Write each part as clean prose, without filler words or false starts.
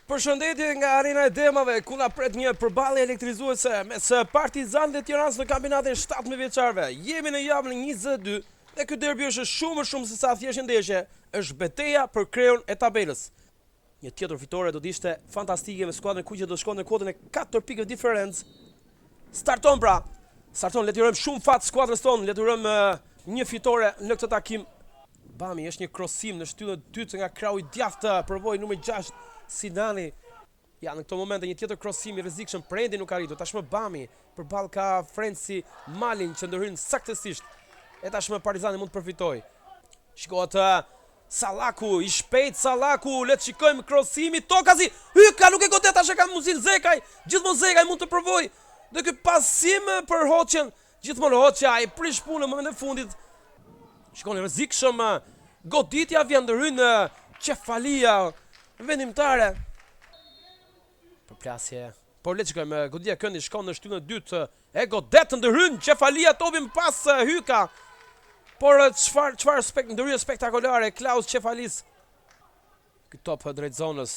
Përshëndetje nga arena e demave, ku na pret një përballje elektrizuese mes Partizan dhe Tiranës në kampionatin 17 vjeçarëve. Jemi në javën 22 dhe ky derbi është shumë se sa thjesht një ndeshje, është betejë për kreun e tabelës. Një tjetër fitore do të ishte fantastike me skuadrën e kuqe do shkon në kuotën e 4 pikëve diferencë. Starton pra. Starton, le të urojmë shumë fat skuadrës tonë, le të urojmë një fitore në këtë takim. Bami është një krosim në shtyllën e dytë nga krau i djathtë, provoi numri 6 Sidani. Ja, në këto momente një tjetër krosim i rrezikshëm, Prendi nuk arritur. Tashmë Bami përballë ka Frenci Malin që ndërhyn saktësisht. E tashmë Partizani mund të përfitojë. Shikohet Sallaku, i shpejt Sallaku, le të shikojmë krosimin Tokazi. Hyka nuk e godet tash e ka mundsinë Zekaj. Gjithmonë Zekaj mund të provojë. Dhe ky pasim për Hoxhën, gjithmonë Hoxha i prish punën në momentin e fundit. Shikoni rrezikshëm, goditja vjen ndërhyn Qefalia vendimtare. Përplasje. Por le të shikojmë, goditja këndi shkon në shtyllën e dytë, e godet ndërhyn Qefalia topin pas Hyka. Por çfarë ndërhyrje spektakolare Klaus Qefalis. Ky top drejt zonës.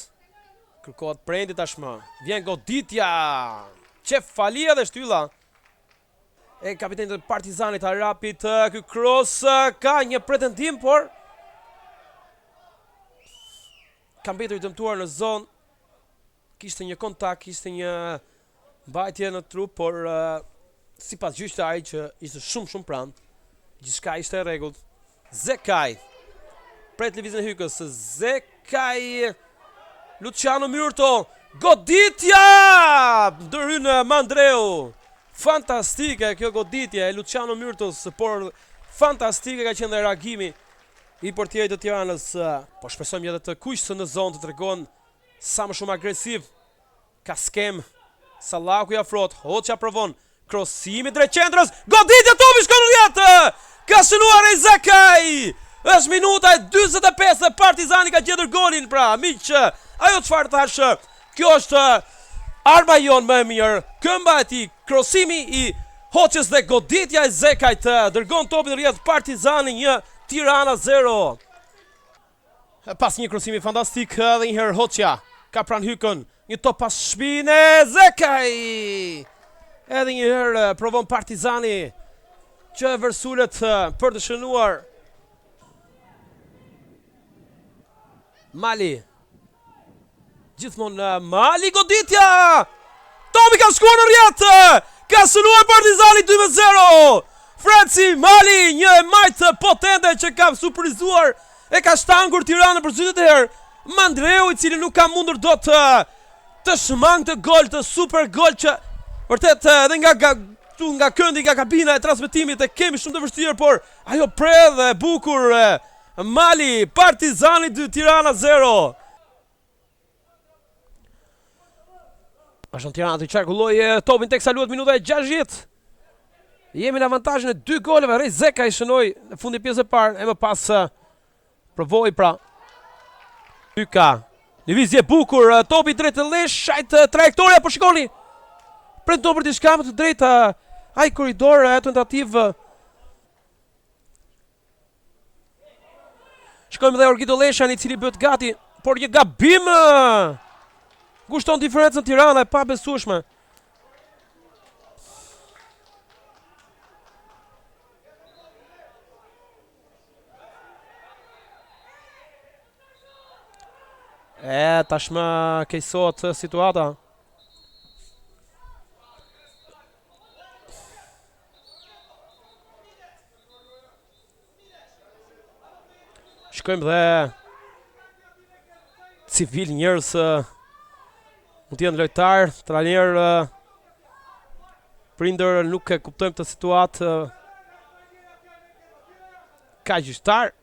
Kërkohet Prendi tashmë. Vjen goditja. Qefalia dhe shtylla e kapitenit të Partizanit Arapit. Ky cross ka një pretendim, por ka mbetur i dëmtuar në zonë. Kishte një kontakt, kishte një mbajtje në trup, por sipas gjyqtarit që ishte shumë pranë, gjithçka ishte e rregullt. Zekaj pret lëvizjen e Hykës. Zekaj, Luciano Myrto, goditja! Ndërhyn Mandreu. Fantastike kjo goditje e Luciano Myrtos, por fantastike ka qenë reagimi i portierit të Tiranës. Po shpresojmë edhe të kuqës në zonë të tregon sa më shumë agresiv. Ka skem. Sallaku i afrohet, Hoxha provon krosimi drejt qendrës. Goditja topi shkon në rrjet. Ka shënuar Zekaj. Është minuta e 45 dhe Partizani ka gjetur golin pra. Miq, ajo çfarë thash, kjo është arma jon më e mirë, këmba e tij, krosimi i Hoxhës dhe goditja e Zekajt dërgon topin në rrjet Partizani 1, Tirana 0. Pas një krosimi fantastik edhe një herë Hoxha ka pranë Hykën, një top pas shpinë Zekaj. Edhe një herë provon Partizani që vërsulet për të shënuar. Mali. Gjithmonë Mali, goditja! Topi ka shkuar në rrjet! Ka shënuar Partizani 2-0! Frenci Mali, një majtë potente që ka surprizuar, e ka shtangur Tiranën për çdo herë. Mandreu, i cili nuk ka mundur dot të shmang të gol, të super gol që vërtet edhe nga këndi, nga kabina e transmetimit e kemi shumë të vështirë, por ajo predh e bukur Mali, Partizani 2, Tirana 0. Ashton Tirana të qarkulloj topin tek saluhet minuta e 60. Jemi në avantazhin e 2 goleve. Rej Zeka i shënoi në fundi pjesës e parë, e më pas provoi pra Hyka. Lëvizje bukur, topi drejt të lesh, shajt trajektoria, po shikoni. Pret do për diçka më të drejtë, ai korridor, tentativë. Shikojmë dhe Orgido Leshan i cili bëhet gati, por një gabim ngushton diferencën Tirana e pabesueshme. Tashmë keqësohet situata. Shkojmë dhe civil, njerëz mund të jenë lojtar, trajner, prindër, nuk e kuptojmë këtë situatë. Ka gjyqtar.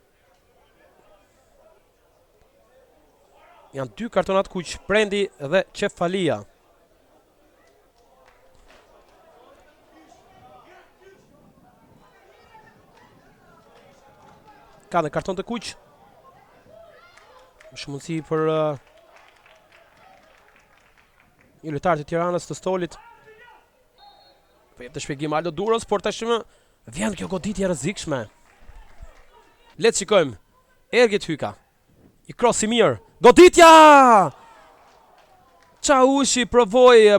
Janë 2 kartonat kuq, Prendi dhe Qefalia. Ka dhe karton të kuq. Është mundësi për një lojtar të Tiranës të stolit. Po jep të shpjegim Aldo Duros, por tashmë vjen kjo goditje rrezikshme. Le të shikojmë. Ergit Hyka. I cross i mirë. Goditja! Çaushi provoi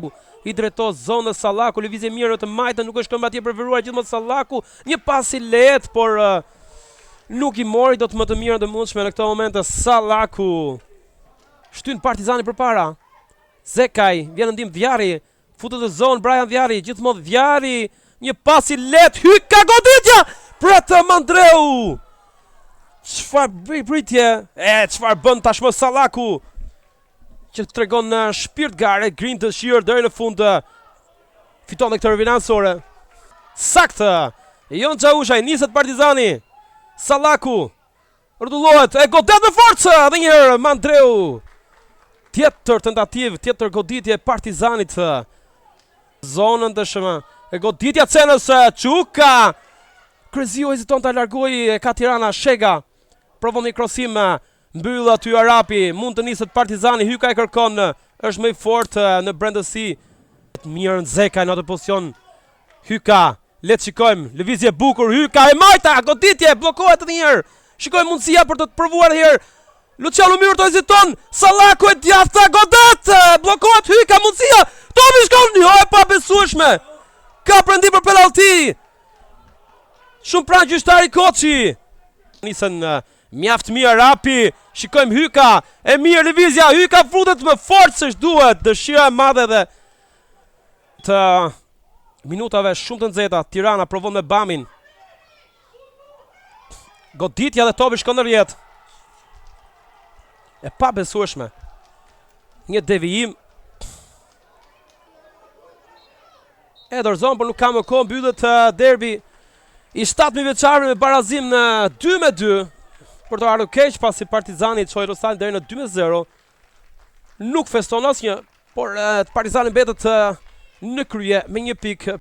i drejtos zonës Sallaku, lëvizje mirë në të majtën, nuk është këmbë atje përveruar gjithmonë Sallaku, një pas i lehtë, por nuk i mori do të më të mirën të mundshme në këto momente. Sallaku shtyn Partizani përpara. Zekaj, vjen në ndihmë Vjari, futet në zonë Brian Vjari, gjithmonë Vjari, një pas i lehtë, hyk ka goditja për atë Mandreu. Çfarë britje? Çfarë bën tashmë Sallaku? Që tregon shpirt gare, grind të shirë deri në fund. Fiton dhe këtë rëvinansore. Saktë. Jon Çaushaj, niset Partizani. Sallaku rrotullohet, e godet me forcë edhe një herë Mandreu. Tjetër tentativë, tjetër goditje Partizanit. Zonën dëshmë. E goditja cenës Çuka. Krezio heziton ta largojë, ka Tirana Shega. Provon një krosim, mbyll aty Arapi, mund të niset Partizani, Hyka e kërkon, është më i fortë në brendësi. Mirë Nzeka në atë pozicion. Hyka, le të shikojmë, lëvizje bukur, Hyka e majta, goditje, bllokohet edhe një herë. Shikojmë mundësia për të provuar edhe një herë. Luciano Mirto heziton, Sallaku e djathta, godet, bllokohet Hyka, mundësia. Topi shkon, jo e pabesueshme. Ka prendim për penalti. Shumë pranë gjyqtari Koçi. Nisën mjaft mirë Arapi. Shikojmë Hyka, e mirë lëvizja, Hyka futet me forcë që duhet, dëshira e madhe dhe të minutave shumë të nxehta. Tirana provon me Bamin. Goditja dhe topi shkon në rrjet. E pabesueshme. Një devijim. E dorëzon, por nuk ka më kohë, mbyllet derbi i 7 vjeçarëve me barazim në 2-2. Për të ardhur keq pasi Partizani çoi Rosal deri në 2-0. Nuk feston asnjë, por Partizani mbetet në krye me 1 pikë.